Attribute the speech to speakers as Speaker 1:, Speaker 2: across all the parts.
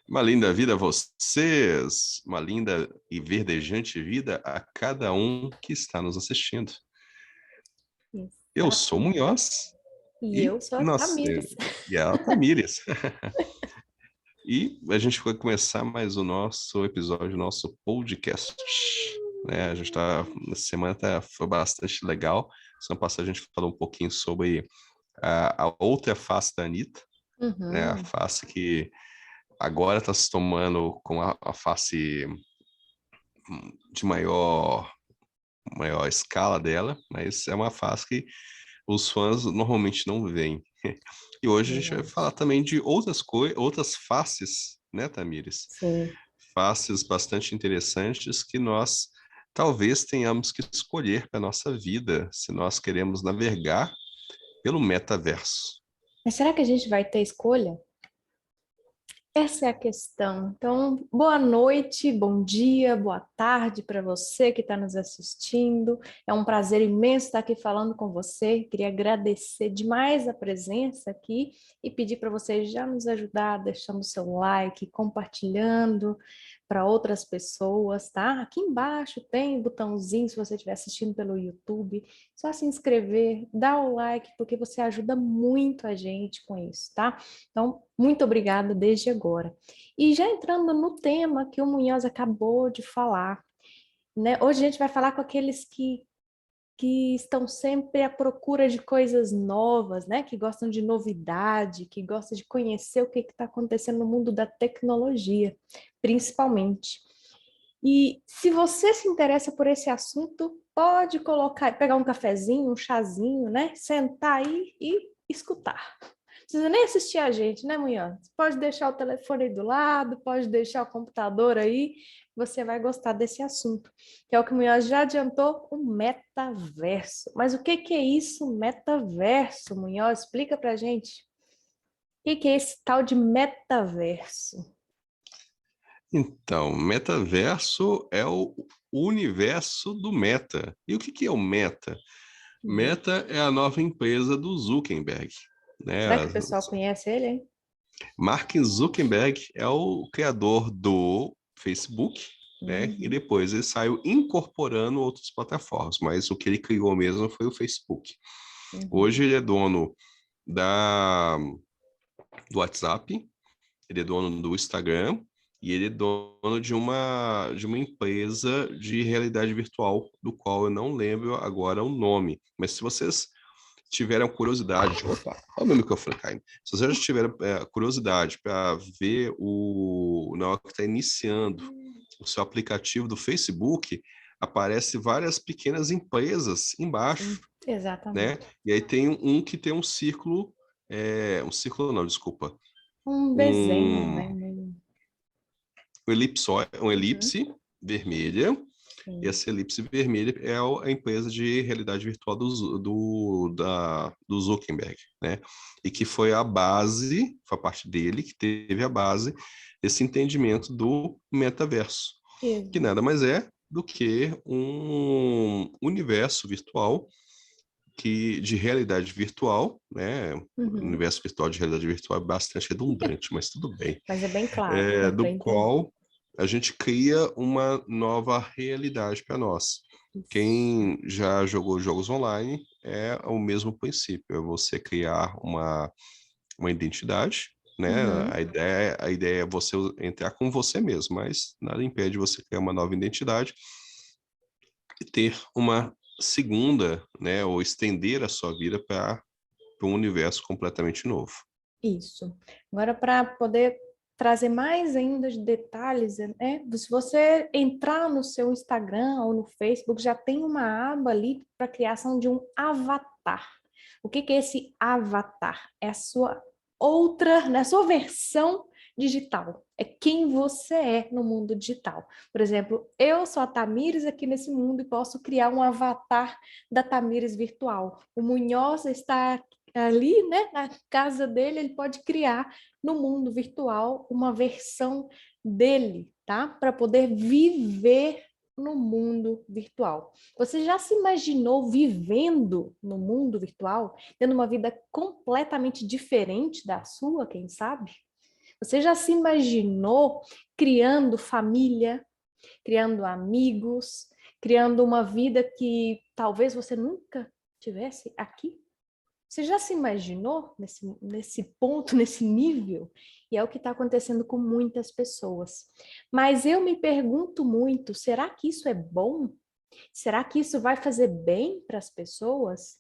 Speaker 1: Uma linda vida a vocês, uma linda e verdejante vida a cada um que está nos assistindo. Eu sou
Speaker 2: Exatamente.
Speaker 1: Munhoz
Speaker 2: E eu
Speaker 1: e
Speaker 2: sou a
Speaker 1: nós
Speaker 2: Tamires.
Speaker 1: e a Tamires. E a gente vai começar mais o nosso episódio, nosso podcast. Né? A gente essa semana foi bastante legal. Semana passada a gente falou um pouquinho sobre a outra face da Anitta, né? A
Speaker 2: Uhum.
Speaker 1: face que agora está se tomando com a face de maior escala dela, mas é uma face que os fãs normalmente não veem. E hoje a gente vai falar
Speaker 2: Verdade.
Speaker 1: também de outras faces, né, Tamires?
Speaker 2: Sim.
Speaker 1: Faces bastante interessantes que nós talvez tenhamos que escolher para nossa vida, se nós queremos navegar pelo metaverso.
Speaker 2: Mas será que a gente vai ter escolha? Essa é a questão. Então, boa noite, bom dia, boa tarde para você que está nos assistindo. É um prazer imenso estar aqui falando com você. Queria agradecer demais a presença aqui e pedir para você já nos ajudar, deixando o seu like, compartilhando para outras pessoas, tá? Aqui embaixo tem um botãozinho se você estiver assistindo pelo YouTube. Só se inscrever, dá o like, porque você ajuda muito a gente com isso, tá? Então, muito obrigada desde agora. E já entrando no tema que o Munhoz acabou de falar, né? Hoje a gente vai falar com aqueles que estão sempre à procura de coisas novas, né? Que gostam de novidade, que gostam de conhecer o que está acontecendo no mundo da tecnologia, principalmente. E se você se interessa por esse assunto, pode colocar, pegar um cafezinho, um chazinho, né? Sentar aí e escutar. Não precisa nem assistir a gente, né, Munhoz? Pode deixar o telefone aí do lado, pode deixar o computador aí, você vai gostar desse assunto, que é o que o Munhoz já adiantou, o metaverso. Mas o que é isso, metaverso, Munhoz? Explica pra gente. O que é esse tal de metaverso?
Speaker 1: Então, metaverso é o universo do meta. E o que é o meta? Meta é a nova empresa do Zuckerberg, né?
Speaker 2: Será que o pessoal conhece ele, hein?
Speaker 1: Mark Zuckerberg é o criador do Facebook, né? E
Speaker 2: Uhum.
Speaker 1: depois ele saiu incorporando outras plataformas, mas o que ele criou mesmo foi o Facebook. Hoje
Speaker 2: Uhum.
Speaker 1: ele é dono da do WhatsApp, ele é dono do Instagram e ele é dono de uma empresa de realidade virtual, do qual eu não lembro agora o nome. Mas se vocês tiveram curiosidade, opa, olha o meu microfone caindo. Se vocês já tiveram curiosidade para ver na hora que está iniciando o seu aplicativo do Facebook, aparece várias pequenas empresas embaixo,
Speaker 2: Sim,
Speaker 1: né?
Speaker 2: exatamente.
Speaker 1: E aí tem um que tem um círculo não, desculpa,
Speaker 2: Um desenho,
Speaker 1: um,
Speaker 2: né?
Speaker 1: um
Speaker 2: Uhum.
Speaker 1: elipse vermelha. E
Speaker 2: Sim.
Speaker 1: essa elipse vermelha é a empresa de realidade virtual do Zuckerberg, né? E que foi a base, foi a parte dele que teve a base desse entendimento do metaverso, que
Speaker 2: Exato.
Speaker 1: nada mais é do que um universo virtual de realidade virtual, né? O
Speaker 2: Uhum.
Speaker 1: universo virtual de realidade virtual é bastante redundante, mas tudo bem.
Speaker 2: Mas é bem claro, dá para
Speaker 1: Do
Speaker 2: entender.
Speaker 1: qual a gente cria uma nova realidade para nós.
Speaker 2: Isso.
Speaker 1: Quem já jogou jogos online é o mesmo princípio, é você criar uma identidade, né?
Speaker 2: Uhum.
Speaker 1: A ideia é você entrar com você mesmo, mas nada impede você criar uma nova identidade e ter uma segunda, né? Ou estender a sua vida para um universo completamente novo.
Speaker 2: Isso. Agora, para poder trazer mais ainda de detalhes, né? Se você entrar no seu Instagram ou no Facebook, já tem uma aba ali para criação de um avatar. O que é esse avatar? É a sua outra, né, a sua versão digital. É quem você é no mundo digital. Por exemplo, eu sou a Tamires aqui nesse mundo e posso criar um avatar da Tamires virtual. O Munhoz está ali, né, na casa dele, ele pode criar no mundo virtual uma versão dele, tá? Para poder viver no mundo virtual. Você já se imaginou vivendo no mundo virtual, tendo uma vida completamente diferente da sua, quem sabe? Você já se imaginou criando família, criando amigos, criando uma vida que talvez você nunca tivesse aqui? Você já se imaginou nesse ponto, nesse nível? E é o que está acontecendo com muitas pessoas. Mas eu me pergunto muito, será que isso é bom? Será que isso vai fazer bem para as pessoas?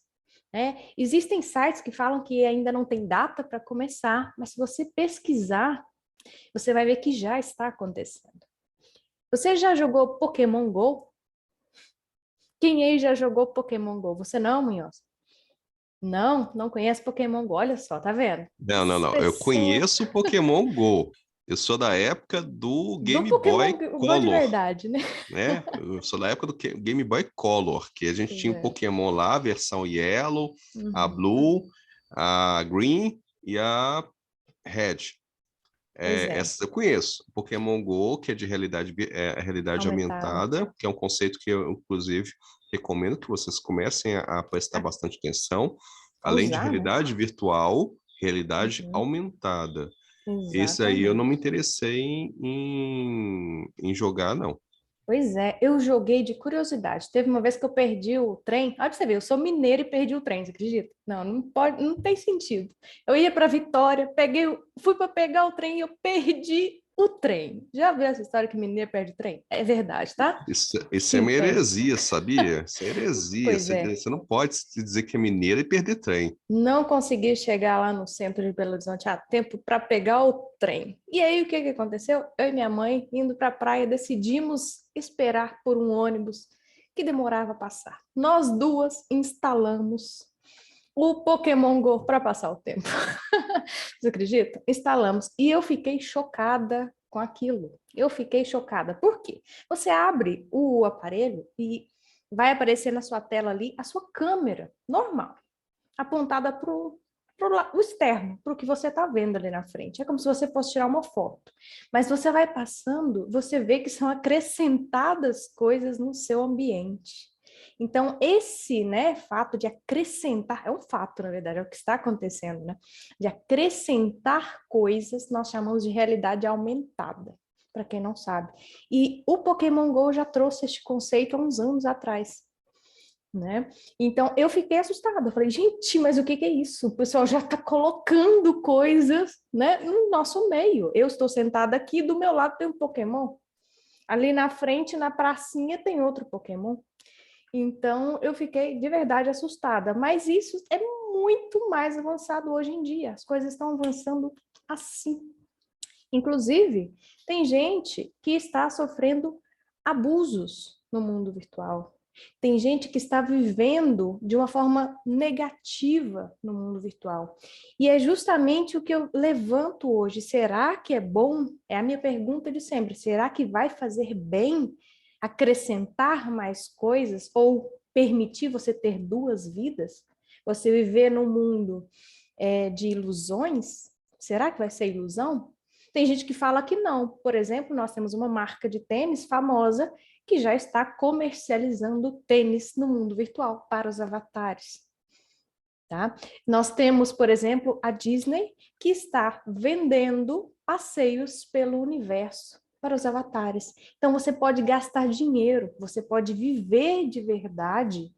Speaker 2: Existem sites que falam que ainda não tem data para começar, mas se você pesquisar, você vai ver que já está acontecendo. Você já jogou Pokémon Go? Quem aí já jogou Pokémon Go? Você não, Munhoz? Não, não conhece Pokémon Go. Olha só, tá vendo?
Speaker 1: Não, não,
Speaker 2: As
Speaker 1: não. Eu
Speaker 2: pessoas
Speaker 1: conheço o Pokémon Go. Eu sou da época do
Speaker 2: do
Speaker 1: Game Boy
Speaker 2: Pokémon Go de
Speaker 1: Color,
Speaker 2: verdade, né?
Speaker 1: né? Eu sou da época do Game Boy Color, que a gente
Speaker 2: Pois
Speaker 1: tinha o
Speaker 2: é.
Speaker 1: Pokémon lá, a versão Yellow, a
Speaker 2: Uhum.
Speaker 1: Blue, a Green e a Red.
Speaker 2: Pois é,
Speaker 1: Essas eu conheço. Pokémon Go, que é de realidade
Speaker 2: aumentada.
Speaker 1: aumentada, que é um conceito que eu, inclusive, recomendo que vocês comecem a prestar
Speaker 2: A,
Speaker 1: bastante atenção.
Speaker 2: a
Speaker 1: Além de
Speaker 2: usar, né?
Speaker 1: realidade virtual, realidade
Speaker 2: Uhum.
Speaker 1: aumentada. Esse aí eu não me
Speaker 2: Exatamente.
Speaker 1: interessei em jogar, não.
Speaker 2: Pois é, eu joguei de curiosidade. Teve uma vez que eu perdi o trem. Olha pra você ver, eu sou mineira e perdi o trem, você acredita? Não, não pode, não tem sentido. Eu ia para Vitória, fui para pegar o trem e eu perdi o trem. Já viu essa história que mineiro perde o trem? É verdade, tá?
Speaker 1: Isso é uma
Speaker 2: Sim, tem.
Speaker 1: heresia, sabia? Isso é heresia.
Speaker 2: Pois
Speaker 1: Você,
Speaker 2: é.
Speaker 1: você não pode se dizer que é mineiro e perder trem.
Speaker 2: Não consegui chegar lá no centro de Belo Horizonte a tempo para pegar o trem. E aí o que que aconteceu? Eu e minha mãe, indo para a praia, decidimos esperar por um ônibus que demorava a passar. Nós duas instalamos o Pokémon Go para passar o tempo. Você acredita? Instalamos. E eu fiquei chocada com aquilo. Eu fiquei chocada. Por quê? Você abre o aparelho e vai aparecer na sua tela ali a sua câmera normal, apontada para o externo, para o que você está vendo ali na frente. É como se você fosse tirar uma foto. Mas você vai passando, você vê que são acrescentadas coisas no seu ambiente. Então, esse, né, fato de acrescentar, é um fato, na verdade, é o que está acontecendo, né? De acrescentar coisas, nós chamamos de realidade aumentada, para quem não sabe. E o Pokémon Go já trouxe este conceito há uns anos atrás, né? Então eu fiquei assustada, falei, gente, mas o que que é isso? O pessoal já está colocando coisas, né, no nosso meio. Eu estou sentada aqui, do meu lado tem um Pokémon, ali na frente, na pracinha, tem outro Pokémon. Então eu fiquei de verdade assustada, mas isso é muito mais avançado hoje em dia. As coisas estão avançando assim. Inclusive, tem gente que está sofrendo abusos no mundo virtual. Tem gente que está vivendo de uma forma negativa no mundo virtual. E é justamente o que eu levanto hoje. Será que é bom? É a minha pergunta de sempre. Será que vai fazer bem acrescentar mais coisas ou permitir você ter duas vidas? Você viver num mundo de ilusões? Será que vai ser ilusão? Tem gente que fala que não. Por exemplo, nós temos uma marca de tênis famosa que já está comercializando tênis no mundo virtual para os avatares. Tá? Nós temos, por exemplo, a Disney, que está vendendo passeios pelo universo para os avatares. Então, você pode gastar dinheiro, você pode viver de verdade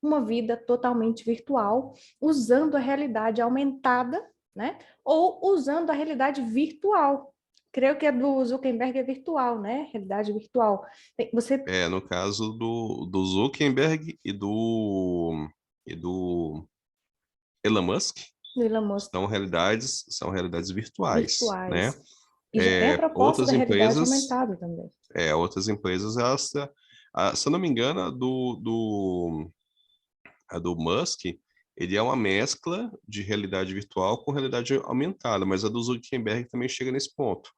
Speaker 2: uma vida totalmente virtual, usando a realidade aumentada, né? Ou usando a realidade virtual. Creio que é do Zuckerberg é virtual, né? Realidade virtual. Você
Speaker 1: No caso do Zuckerberg e do Elon Musk,
Speaker 2: Elon Musk
Speaker 1: são realidades virtuais, né?
Speaker 2: virtuais. E já tem a proposta da
Speaker 1: Outras
Speaker 2: realidade
Speaker 1: empresas,
Speaker 2: aumentada também.
Speaker 1: elas, se eu não me engano, a do Musk, ele é uma mescla de realidade virtual com realidade aumentada, mas a do Zuckerberg também chega nesse ponto.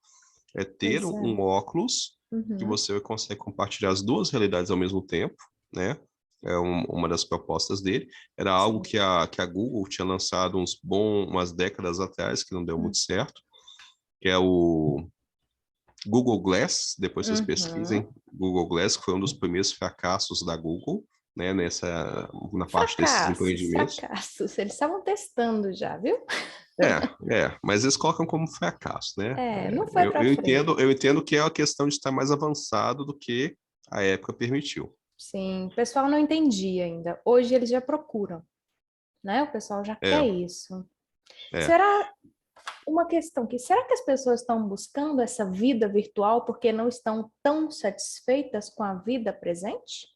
Speaker 1: É ter
Speaker 2: Pois
Speaker 1: um
Speaker 2: é.
Speaker 1: óculos que
Speaker 2: Uhum.
Speaker 1: você consegue compartilhar as duas realidades ao mesmo tempo, né? É uma das propostas dele. Era algo
Speaker 2: Sim.
Speaker 1: que a Google tinha lançado umas décadas atrás, que não deu muito certo, que é o Google Glass. Depois vocês
Speaker 2: Uhum.
Speaker 1: pesquisem Google Glass, que foi um dos primeiros fracassos da Google, né? Na parte desses
Speaker 2: Fracassos,
Speaker 1: empreendimentos.
Speaker 2: fracassos. Eles estavam testando já, viu?
Speaker 1: Mas eles colocam como fracasso, né?
Speaker 2: Não foi para frente.
Speaker 1: Eu entendo que é a questão de estar mais avançado do que a época permitiu.
Speaker 2: Sim, o pessoal não entendia ainda. Hoje eles já procuram, né? O pessoal já quer
Speaker 1: É,
Speaker 2: isso.
Speaker 1: é.
Speaker 2: Será uma questão que será que as pessoas estão buscando essa vida virtual porque não estão tão satisfeitas com a vida presente?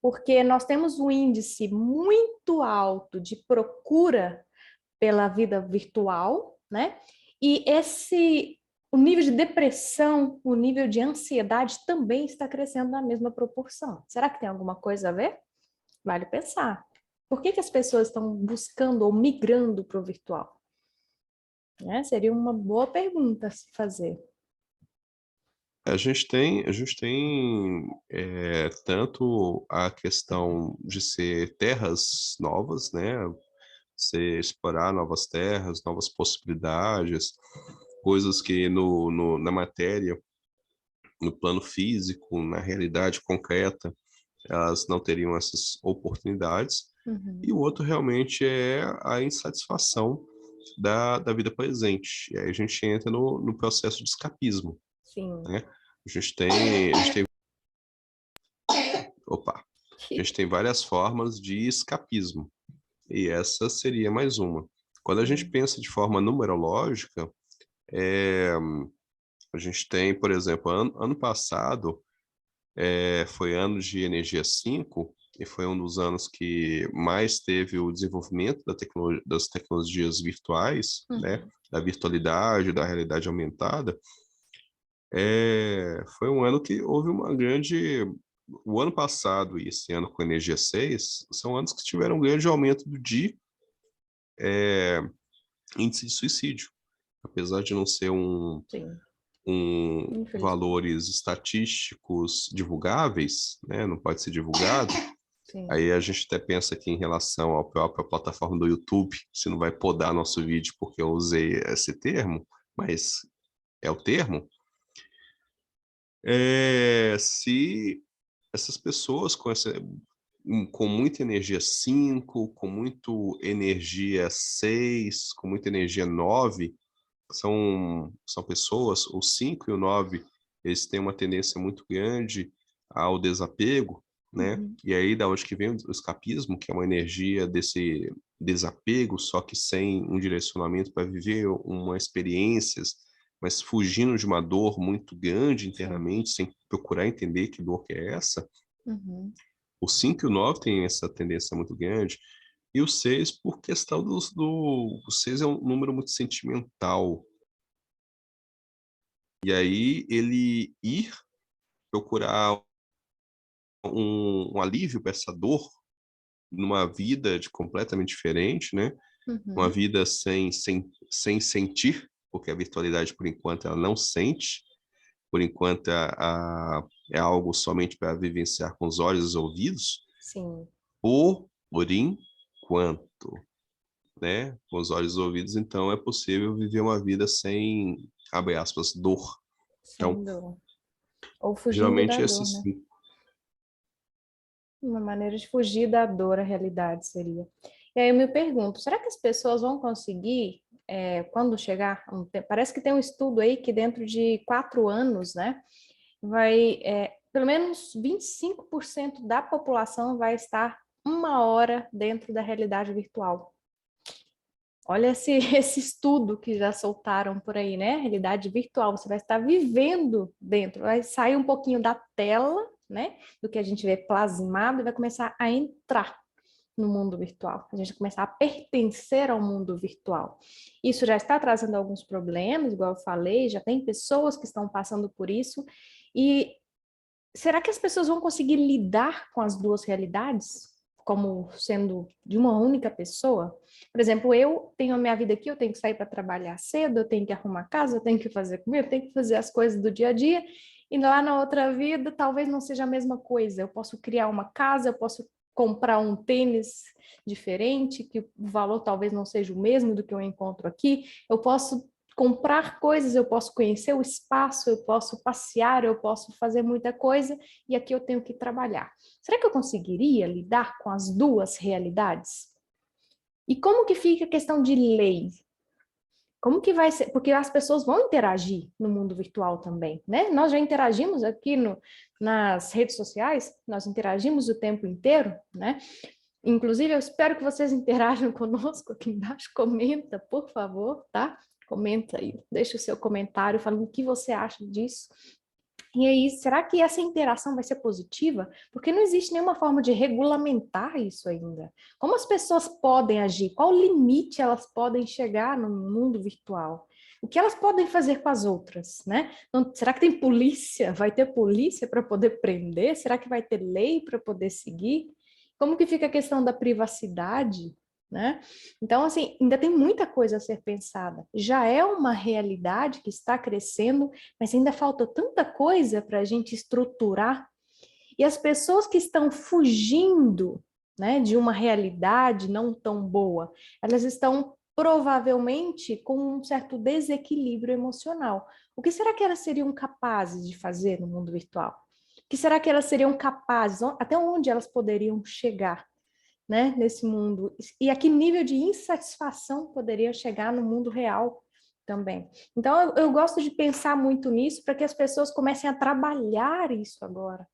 Speaker 2: Porque nós temos um índice muito alto de procura pela vida virtual, né? E o nível de depressão, o nível de ansiedade também está crescendo na mesma proporção. Será que tem alguma coisa a ver? Vale pensar. Por que as pessoas estão buscando ou migrando para o virtual? Né? Seria uma boa pergunta a se fazer.
Speaker 1: A gente tem tanto a questão de ser terras novas, né? Você explorar novas terras, novas possibilidades, coisas que na matéria, no plano físico, na realidade concreta, elas não teriam essas oportunidades. E
Speaker 2: Uhum.
Speaker 1: o outro realmente é a insatisfação da vida presente. E aí a gente entra no processo de escapismo,
Speaker 2: Sim.
Speaker 1: né? Opa, a gente tem várias formas de escapismo, e essa seria mais uma. Quando a gente
Speaker 2: Sim.
Speaker 1: pensa de forma numerológica, é, a gente tem, por exemplo, ano passado foi ano de energia 5 e foi um dos anos que mais teve o desenvolvimento das tecnologias virtuais, né,
Speaker 2: Uhum.
Speaker 1: da virtualidade, da realidade aumentada. Foi um ano que houve uma grande. O ano passado e esse ano com energia 6 são anos que tiveram um grande aumento de índice de suicídio. Apesar de não ser
Speaker 2: Sim. Infelizmente.
Speaker 1: valores estatísticos divulgáveis, né, não pode ser divulgado.
Speaker 2: Sim.
Speaker 1: Aí a gente até pensa aqui em relação à própria plataforma do YouTube, se não vai podar nosso vídeo porque eu usei esse termo, mas é o termo. Se essas pessoas com muita energia 5, com muito energia 6, com muita energia 9, são pessoas, o 5 e o 9, eles têm uma tendência muito grande ao desapego, né?
Speaker 2: Uhum.
Speaker 1: E aí da onde que vem o escapismo, que é uma energia desse desapego, só que sem um direcionamento para viver uma experiências, mas fugindo de uma dor muito grande
Speaker 2: Sim.
Speaker 1: internamente, sem procurar entender que dor que é essa.
Speaker 2: Uhum.
Speaker 1: O 5 e o 9 têm essa tendência muito grande. E o 6 por questão o 6 é um número muito sentimental. E aí ele ir procurar um alívio para essa dor numa vida completamente diferente, né? Uma
Speaker 2: Uhum.
Speaker 1: vida sem sentir, porque a virtualidade, por enquanto, ela não sente, por enquanto é algo somente para vivenciar com os olhos e os ouvidos,
Speaker 2: Sim.
Speaker 1: por enquanto, né? Com os olhos e os ouvidos, então é possível viver uma vida sem, abre aspas, dor. Então,
Speaker 2: Sem dor. Ou fugindo da
Speaker 1: geralmente
Speaker 2: dor, né?
Speaker 1: esses.
Speaker 2: Uma maneira de fugir da dor, a realidade seria. E aí eu me pergunto, será que as pessoas vão conseguir, quando chegar um tempo, parece que tem um estudo aí que dentro de 4 anos, né, pelo menos 25% da população vai estar 1 hora dentro da realidade virtual. Olha esse estudo que já soltaram por aí, né? Realidade virtual, você vai estar vivendo dentro, vai sair um pouquinho da tela, né? Do que a gente vê plasmado e vai começar a entrar no mundo virtual. A gente vai começar a pertencer ao mundo virtual. Isso já está trazendo alguns problemas, igual eu falei, já tem pessoas que estão passando por isso. E será que as pessoas vão conseguir lidar com as duas realidades? Como sendo de uma única pessoa? Por exemplo, eu tenho a minha vida aqui, eu tenho que sair para trabalhar cedo, eu tenho que arrumar casa, eu tenho que fazer comida, eu tenho que fazer as coisas do dia a dia, e lá na outra vida talvez não seja a mesma coisa. Eu posso criar uma casa, eu posso comprar um tênis diferente, que o valor talvez não seja o mesmo do que eu encontro aqui, eu posso comprar coisas, eu posso conhecer o espaço, eu posso passear, eu posso fazer muita coisa e aqui eu tenho que trabalhar. Será que eu conseguiria lidar com as duas realidades? E como que fica a questão de lei? Como que vai ser? Porque as pessoas vão interagir no mundo virtual também, né? Nós já interagimos aqui nas redes sociais, nós interagimos o tempo inteiro, né? Inclusive, eu espero que vocês interajam conosco aqui embaixo. Comenta, por favor, tá? Comenta aí, deixa o seu comentário falando o que você acha disso. E aí, será que essa interação vai ser positiva? Porque não existe nenhuma forma de regulamentar isso ainda. Como as pessoas podem agir? Qual limite elas podem chegar no mundo virtual? O que elas podem fazer com as outras, né? Então, será que tem polícia? Vai ter polícia para poder prender? Será que vai ter lei para poder seguir? Como que fica a questão da privacidade, né? Então, assim, ainda tem muita coisa a ser pensada. Já é uma realidade que está crescendo, mas ainda falta tanta coisa para a gente estruturar. E as pessoas que estão fugindo, né, de uma realidade não tão boa, elas estão provavelmente com um certo desequilíbrio emocional. O que será que elas seriam capazes de fazer no mundo virtual? O que será que elas seriam capazes? Até onde elas poderiam chegar? Né, nesse mundo, e a que nível de insatisfação poderia chegar no mundo real também. Então, eu gosto de pensar muito nisso para que as pessoas comecem a trabalhar isso agora,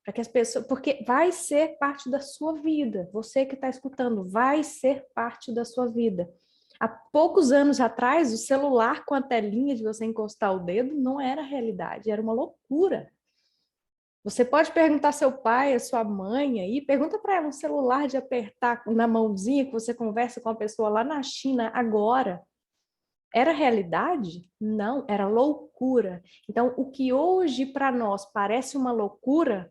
Speaker 2: para que as pessoas, porque vai ser parte da sua vida, você que está escutando, vai ser parte da sua vida. Há poucos anos atrás, o celular com a telinha de você encostar o dedo não era realidade, era uma loucura. Você pode perguntar ao seu pai, a sua mãe aí, pergunta para ela um celular de apertar na mãozinha que você conversa com a pessoa lá na China agora. Era realidade? Não, era loucura. Então, o que hoje para nós parece uma loucura,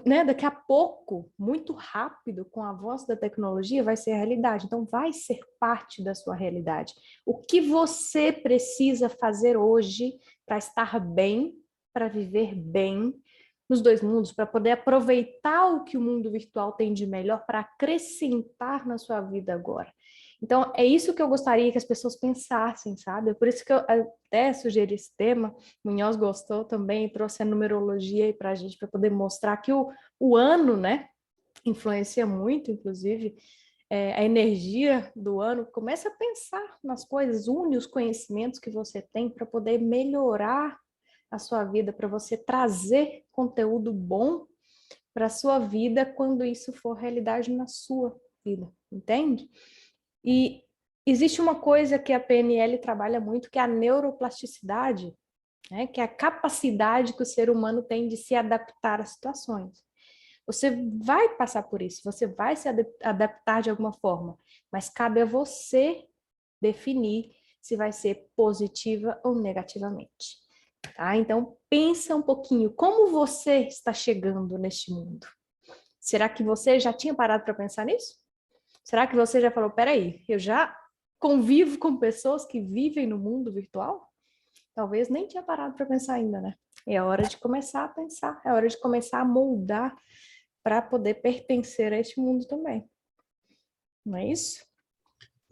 Speaker 2: né, daqui a pouco, muito rápido, com a voz da tecnologia, vai ser realidade. Então, vai ser parte da sua realidade. O que você precisa fazer hoje para estar bem, para viver bem nos dois mundos, para poder aproveitar o que o mundo virtual tem de melhor para acrescentar na sua vida agora. Então, é isso que eu gostaria que as pessoas pensassem, sabe? É por isso que eu até sugeri esse tema. Munhoz gostou também, trouxe a numerologia aí para a gente, para poder mostrar que o ano, né, influencia muito, inclusive, a energia do ano. Começa a pensar nas coisas, une os conhecimentos que você tem para poder melhorar a sua vida, para você trazer conteúdo bom para a sua vida quando isso for realidade na sua vida, entende? E existe uma coisa que a PNL trabalha muito, que é a neuroplasticidade, né? Que é a capacidade que o ser humano tem de se adaptar às situações. Você vai passar por isso, você vai se adaptar de alguma forma, mas cabe a você definir se vai ser positiva ou negativamente. Tá? Então, pensa um pouquinho, como você está chegando neste mundo? Será que você já tinha parado para pensar nisso? Será que você já falou, peraí, eu já convivo com pessoas que vivem no mundo virtual? Talvez nem tinha parado para pensar ainda, né? É hora de começar a pensar, é hora de começar a moldar para poder pertencer a este mundo também. Não é isso?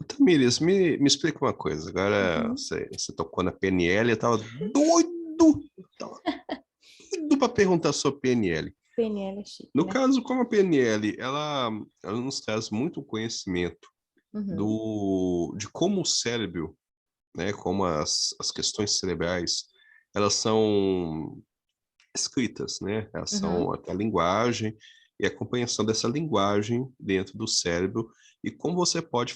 Speaker 1: Tamires, me explica uma coisa. Agora
Speaker 2: Uhum.
Speaker 1: você tocou na PNL, eu tava doido para perguntar sobre PNL.
Speaker 2: PNL é chique,
Speaker 1: No
Speaker 2: né?
Speaker 1: caso, como a PNL, ela nos traz muito conhecimento
Speaker 2: Uhum.
Speaker 1: de como o cérebro, né, como as questões cerebrais, elas são escritas, né? Elas são
Speaker 2: Uhum.
Speaker 1: a linguagem e a compreensão dessa linguagem dentro do cérebro e como você pode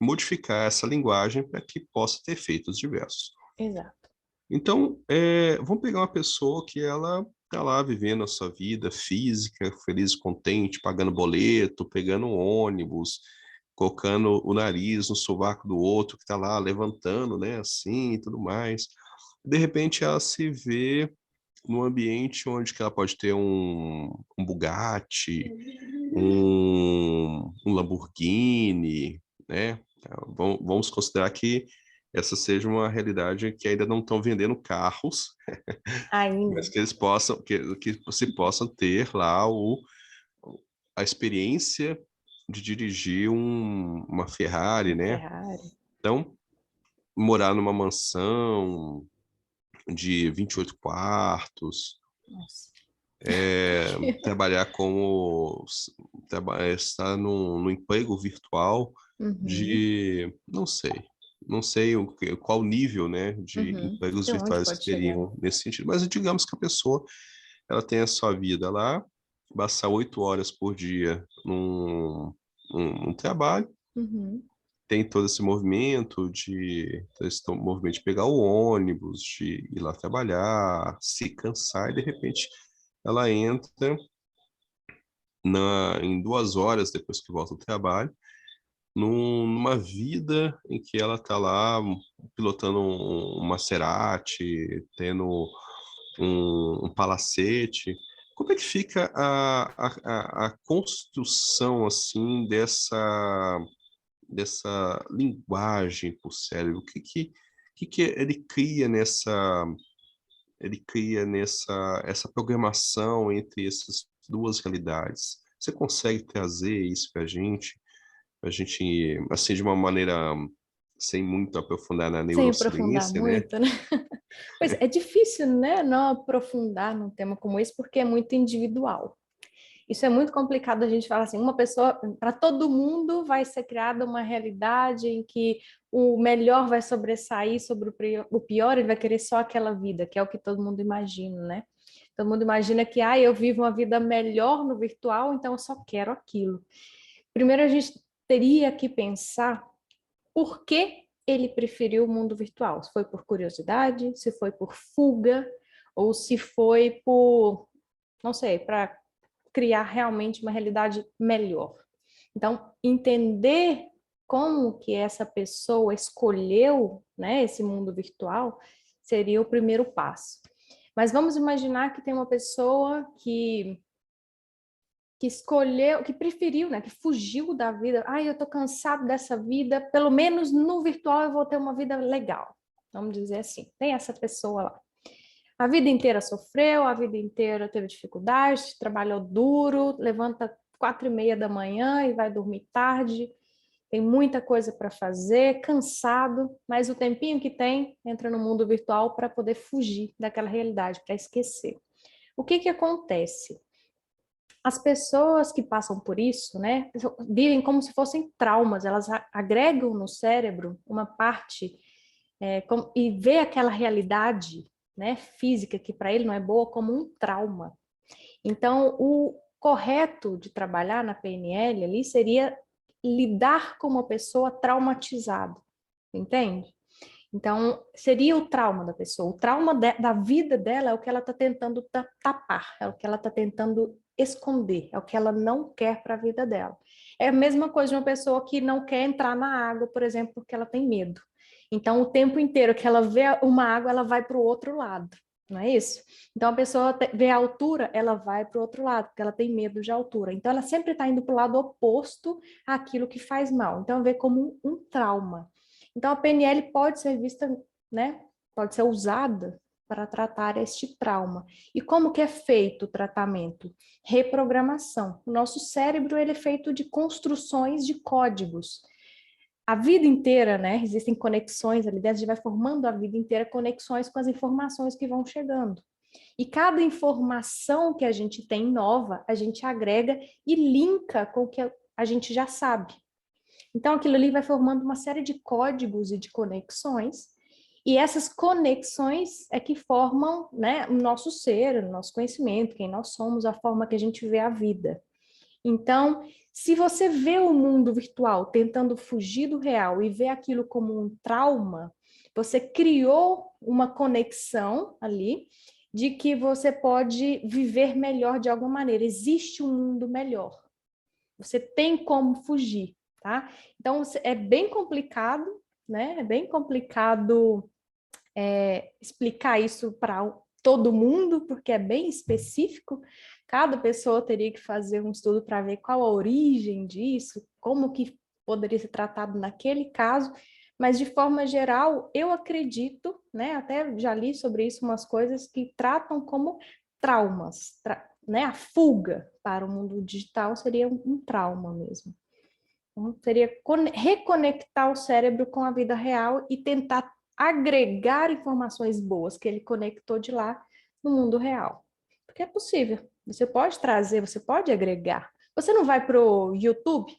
Speaker 1: modificar essa linguagem para que possa ter efeitos diversos.
Speaker 2: Exato.
Speaker 1: Então, vamos pegar uma pessoa que ela está lá vivendo a sua vida física, feliz, contente, pagando boleto, pegando um ônibus, colocando o nariz no sovaco do outro que está lá levantando, né, assim e tudo mais. De repente, ela se vê num ambiente onde que ela pode ter um Bugatti, um Lamborghini, né? Vamos considerar que essa seja uma realidade que ainda não estão vendendo carros, mas
Speaker 2: Ainda.
Speaker 1: que eles possam, que se possam ter lá a experiência de dirigir uma Ferrari,
Speaker 2: Uma
Speaker 1: né?
Speaker 2: Ferrari.
Speaker 1: Então, morar numa mansão de 28 quartos,
Speaker 2: Nossa.
Speaker 1: trabalhar estar no emprego virtual
Speaker 2: Uhum.
Speaker 1: de, não sei, não sei qual nível, né, de empregos
Speaker 2: De onde
Speaker 1: virtuais que
Speaker 2: pode chegar?
Speaker 1: teriam nesse sentido, mas digamos que a pessoa ela tem a sua vida lá, passar 8 horas por dia num trabalho,
Speaker 2: Uhum.
Speaker 1: tem todo esse movimento movimento de pegar o ônibus, de ir lá trabalhar, se cansar, e de repente ela entra em 2 horas depois que volta do trabalho, numa vida em que ela está lá pilotando um Maserati, tendo um palacete. Como é que fica a construção assim dessa linguagem para o cérebro? O que ele cria nessa essa programação entre essas duas realidades? Você consegue trazer isso para a gente, assim, de uma maneira sem muito aprofundar na
Speaker 2: Sem aprofundar
Speaker 1: neurociência, né?
Speaker 2: muito, né? Pois é difícil, né, não aprofundar num tema como esse, porque é muito individual. Isso é muito complicado a gente falar assim, uma pessoa, para todo mundo vai ser criada uma realidade em que o melhor vai sobressair sobre o pior, ele vai querer só aquela vida, que é o que todo mundo imagina, né? Todo mundo imagina que, eu vivo uma vida melhor no virtual, então eu só quero aquilo. Primeiro a gente teria que pensar por que ele preferiu o mundo virtual. Se foi por curiosidade, se foi por fuga, ou se foi por, não sei, para criar realmente uma realidade melhor. Então, entender como que essa pessoa escolheu, né, esse mundo virtual seria o primeiro passo. Mas vamos imaginar que tem uma pessoa que escolheu, que preferiu, né, que fugiu da vida. Eu tô cansado dessa vida, pelo menos no virtual eu vou ter uma vida legal. Vamos dizer assim. Tem essa pessoa lá. A vida inteira sofreu, a vida inteira teve dificuldades, trabalhou duro, levanta 4:30 da manhã e vai dormir tarde, tem muita coisa para fazer, cansado, mas o tempinho que tem entra no mundo virtual para poder fugir daquela realidade, para esquecer. O que que acontece? As pessoas que passam por isso, né, vivem como se fossem traumas, elas agregam no cérebro uma parte e vê aquela realidade, né, física que para ele não é boa como um trauma. Então, o correto de trabalhar na PNL ali seria lidar com uma pessoa traumatizada, entende? Então, seria o trauma da pessoa. O trauma da vida dela é o que ela está tentando tapar, é o que ela está tentando esconder, é o que ela não quer para a vida dela. É a mesma coisa de uma pessoa que não quer entrar na água, por exemplo, porque ela tem medo. Então, o tempo inteiro que ela vê uma água, ela vai para o outro lado, não é isso? Então, a pessoa vê a altura, ela vai para o outro lado, porque ela tem medo de altura. Então, ela sempre está indo para o lado oposto àquilo que faz mal. Então, vê como um trauma. Então, a PNL pode ser vista, né? Pode ser usada para tratar este trauma. E como que é feito o tratamento? Reprogramação. O nosso cérebro ele é feito de construções de códigos. A vida inteira, né? Existem conexões ali dentro, a gente vai formando a vida inteira conexões com as informações que vão chegando. E cada informação que a gente tem nova, a gente agrega e linka com o que a gente já sabe. Então, aquilo ali vai formando uma série de códigos e de conexões, e essas conexões é que formam, né, o nosso ser, o nosso conhecimento, quem nós somos, a forma que a gente vê a vida. Então, se você vê o mundo virtual tentando fugir do real e vê aquilo como um trauma, você criou uma conexão ali de que você pode viver melhor de alguma maneira. Existe um mundo melhor. Você tem como fugir, tá? Então, é bem complicado, né? É bem complicado explicar isso para todo mundo, porque é bem específico. Cada pessoa teria que fazer um estudo para ver qual a origem disso, como que poderia ser tratado naquele caso, mas de forma geral, eu acredito, né? Até já li sobre isso umas coisas que tratam como traumas, né? A fuga para o mundo digital seria um trauma mesmo. Então, seria reconectar o cérebro com a vida real e tentar agregar informações boas que ele conectou de lá no mundo real. Porque é possível. Você pode trazer, você pode agregar. Você não vai para o YouTube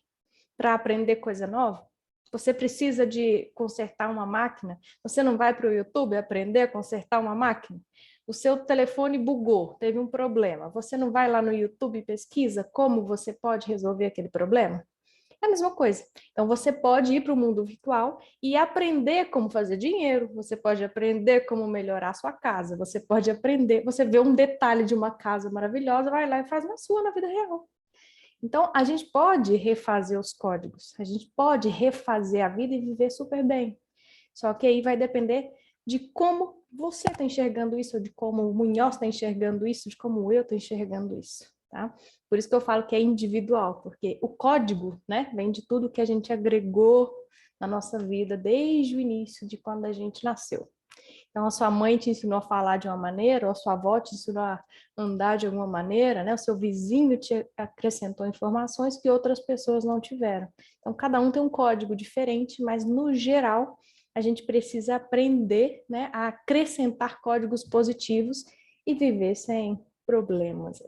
Speaker 2: para aprender coisa nova? Você precisa de consertar uma máquina? Você não vai para o YouTube aprender a consertar uma máquina? O seu telefone bugou, teve um problema. Você não vai lá no YouTube e pesquisa como você pode resolver aquele problema? É a mesma coisa. Então, você pode ir para o mundo virtual e aprender como fazer dinheiro, você pode aprender como melhorar a sua casa, você pode aprender, você vê um detalhe de uma casa maravilhosa, vai lá e faz uma sua na vida real. Então, a gente pode refazer os códigos, a gente pode refazer a vida e viver super bem. Só que aí vai depender de como você está enxergando isso, de como o Munhoz está enxergando isso, de como eu estou enxergando isso, tá? Por isso que eu falo que é individual, porque o código, né, vem de tudo que a gente agregou na nossa vida desde o início, de quando a gente nasceu. Então, a sua mãe te ensinou a falar de uma maneira, ou a sua avó te ensinou a andar de alguma maneira, né? O seu vizinho te acrescentou informações que outras pessoas não tiveram. Então, cada um tem um código diferente, mas, no geral, a gente precisa aprender, né, a acrescentar códigos positivos e viver sem problemas.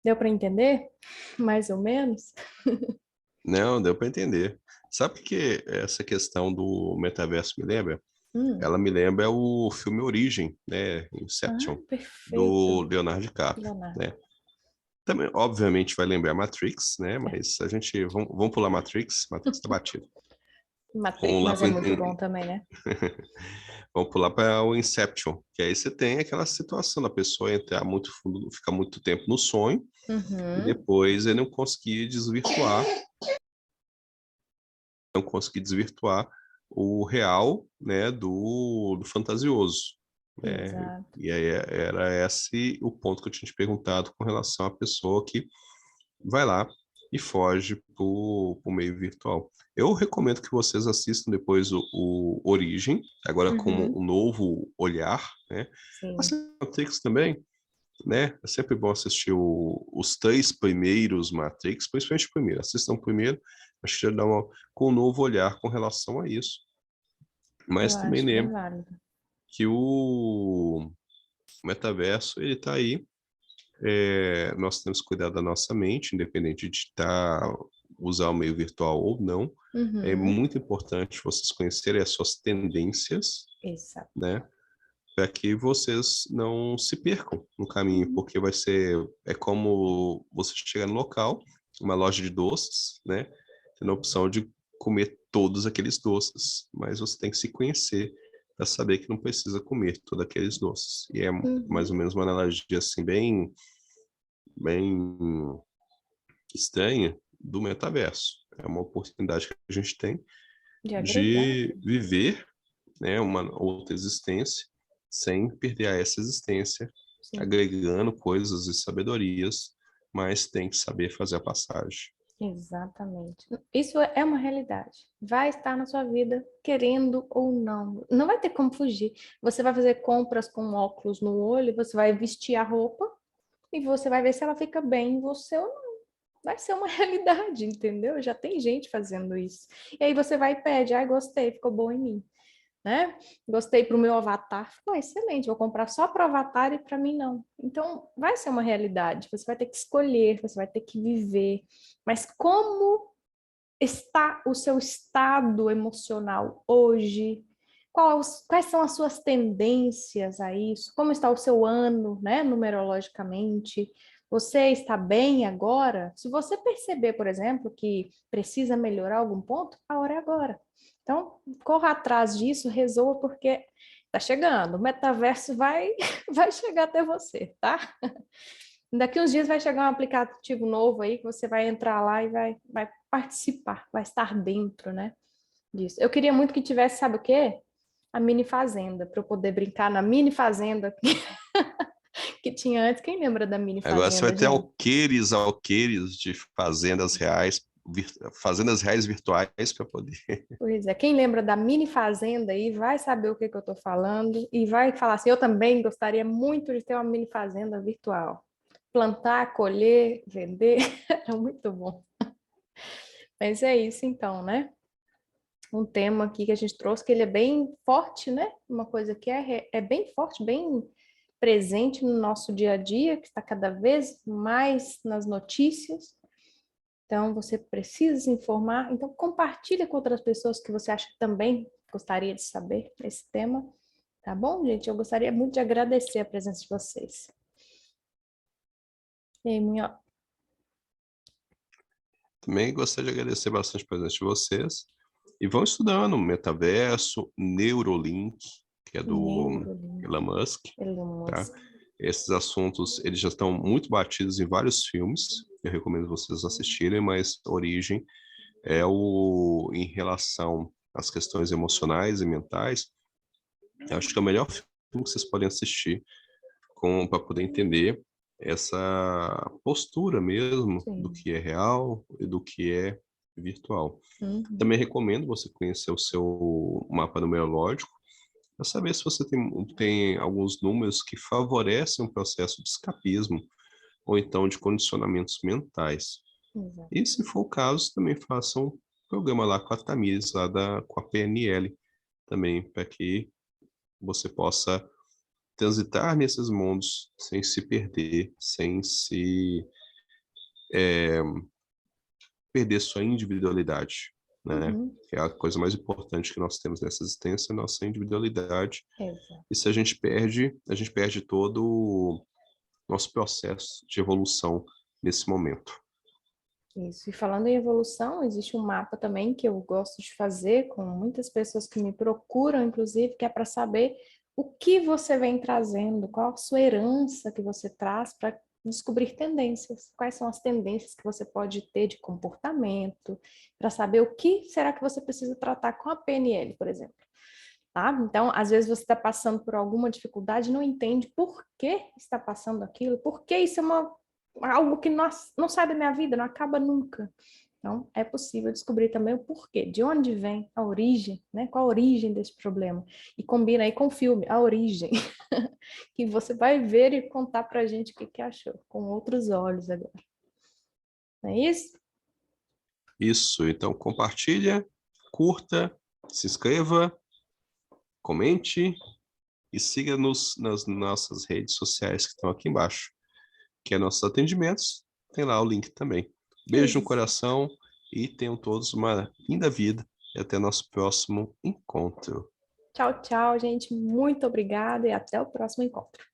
Speaker 2: Deu para entender? Mais ou menos?
Speaker 1: Não, deu para entender. Sabe que essa questão do metaverso me lembra? Ela me lembra o filme Origem, né?
Speaker 2: Ah,
Speaker 1: Inception, do
Speaker 2: perfeito,
Speaker 1: Leonardo DiCaprio,
Speaker 2: Leonardo.
Speaker 1: né? Também, obviamente, vai lembrar Matrix, né? Mas a gente, vamos pular Matrix, Matrix tá batido.
Speaker 2: Matrix,
Speaker 1: Vamos lá
Speaker 2: mas é muito bom também, né?
Speaker 1: vamos pular para o Inception, que aí você tem aquela situação da pessoa entrar muito fundo, ficar muito tempo no sonho, e
Speaker 2: Uhum.
Speaker 1: depois ele não conseguir desvirtuar o real, né, do fantasioso, né?
Speaker 2: Exato.
Speaker 1: E aí era esse o ponto que eu tinha te perguntado com relação à pessoa que vai lá e foge para o meio virtual. Eu recomendo que vocês assistam depois o Origem, agora com
Speaker 2: Uhum.
Speaker 1: um novo olhar, né?
Speaker 2: Sim,
Speaker 1: Assistam Matrix também, né? É sempre bom assistir os três primeiros Matrix, principalmente o primeiro. Assistam o primeiro, acho que já dá com um novo olhar com relação a isso.
Speaker 2: eu
Speaker 1: Mas também
Speaker 2: acho bem
Speaker 1: lembro
Speaker 2: válido.
Speaker 1: que o metaverso, ele está aí. Nós temos que cuidar da nossa mente, independente de usar o meio virtual ou não. É
Speaker 2: Uhum.
Speaker 1: muito importante vocês conhecerem as suas tendências,
Speaker 2: Exato.
Speaker 1: né? Para que vocês não se percam no caminho, porque é como você chegar no local, uma loja de doces, né? Tendo a opção de comer todos aqueles doces, mas você tem que se conhecer para saber que não precisa comer todos aqueles doces. E é mais
Speaker 2: Uhum.
Speaker 1: ou menos uma analogia assim bem estranha do metaverso. É uma oportunidade que a gente tem
Speaker 2: De agregar.
Speaker 1: de viver, né, uma outra existência sem perder essa existência,
Speaker 2: Sim,
Speaker 1: agregando coisas e sabedorias, mas tem que saber fazer a passagem.
Speaker 2: exatamente. Isso é uma realidade. Vai estar na sua vida, querendo ou não. Não vai ter como fugir. Você vai fazer compras com óculos no olho, você vai vestir a roupa e você vai ver se ela fica bem em você ou não. Vai ser uma realidade, entendeu? Já tem gente fazendo isso. E aí você vai e pede, ai, gostei, ficou bom em mim. Né? Gostei para o meu avatar, ficou excelente, vou comprar só para o avatar e para mim não. Então, vai ser uma realidade, você vai ter que escolher, você vai ter que viver. Mas como está o seu estado emocional hoje? Quais são as suas tendências a isso? Como está o seu ano, né, numerologicamente? Você está bem agora? Se você perceber, por exemplo, que precisa melhorar algum ponto, a hora é agora. Então, corra atrás disso, resolva, porque está chegando. O metaverso vai, vai chegar até você, tá? Daqui uns dias vai chegar um aplicativo novo aí que você vai entrar lá e vai participar, vai estar dentro, né, disso. Eu queria muito que tivesse, sabe o quê? A mini fazenda, para eu poder brincar na mini fazenda que tinha antes. Quem lembra da mini
Speaker 1: Agora você vai
Speaker 2: fazenda,
Speaker 1: ter
Speaker 2: gente?
Speaker 1: alqueires de fazendas reais virtuais para poder.
Speaker 2: Pois é, quem lembra da mini fazenda aí vai saber o que que eu estou falando e vai falar assim, eu também gostaria muito de ter uma mini fazenda virtual. Plantar, colher, vender, era muito bom. Mas é isso então, né? Um tema aqui que a gente trouxe, que ele é bem forte, né? Uma coisa que é bem forte, bem presente no nosso dia a dia, que está cada vez mais nas notícias, Então, você precisa se informar. Então, compartilha com outras pessoas que você acha que também gostaria de saber esse tema. Tá bom, gente? Eu gostaria muito de agradecer a presença de vocês. E aí, minha...
Speaker 1: Também gostaria de agradecer bastante a presença de vocês. E vão estudando Metaverso, Neuralink, que é do
Speaker 2: Neurolink,
Speaker 1: Elon Musk,
Speaker 2: Elon
Speaker 1: tá?
Speaker 2: Musk.
Speaker 1: Esses assuntos, eles já estão muito batidos em vários filmes. Eu recomendo vocês assistirem, mas a origem é em relação às questões emocionais e mentais. Eu acho que é o melhor filme que vocês podem assistir para poder entender essa postura mesmo do
Speaker 2: Sim.
Speaker 1: que é real e do que é virtual.
Speaker 2: Uhum.
Speaker 1: Também recomendo você conhecer o seu mapa numerológico para saber se você tem alguns números que favorecem um processo de escapismo ou então de condicionamentos mentais.
Speaker 2: Exato.
Speaker 1: E se for o caso, também faça um programa lá com a Tamires, com a PNL também, para que você possa transitar nesses mundos sem se perder, sem se perder sua individualidade, né?
Speaker 2: Uhum.
Speaker 1: Que é a coisa mais importante que nós temos nessa existência, a nossa individualidade.
Speaker 2: Exato.
Speaker 1: E se a gente perde todo o nosso processo de evolução nesse momento.
Speaker 2: Isso. E falando em evolução, existe um mapa também que eu gosto de fazer com muitas pessoas que me procuram, inclusive, que é para saber o que você vem trazendo, qual a sua herança que você traz para descobrir tendências, quais são as tendências que você pode ter de comportamento, para saber o que será que você precisa tratar com a PNL, por exemplo. Tá? Então, às vezes você está passando por alguma dificuldade, não entende por que está passando aquilo, por que isso é algo que não sai da minha vida, não acaba nunca. Então, é possível descobrir também o porquê, de onde vem a origem, né? Qual a origem desse problema. E combina aí com o filme, A Origem, que você vai ver e contar pra gente o que achou, com outros olhos agora. Não é isso?
Speaker 1: Isso, então compartilha, curta, se inscreva, comente e siga-nos nas nossas redes sociais que estão aqui embaixo, que é nossos atendimentos, tem lá o link também. Beijo no
Speaker 2: Isso.
Speaker 1: coração e tenham todos uma linda vida e até nosso próximo encontro.
Speaker 2: Tchau, tchau, gente. Muito obrigada e até o próximo encontro.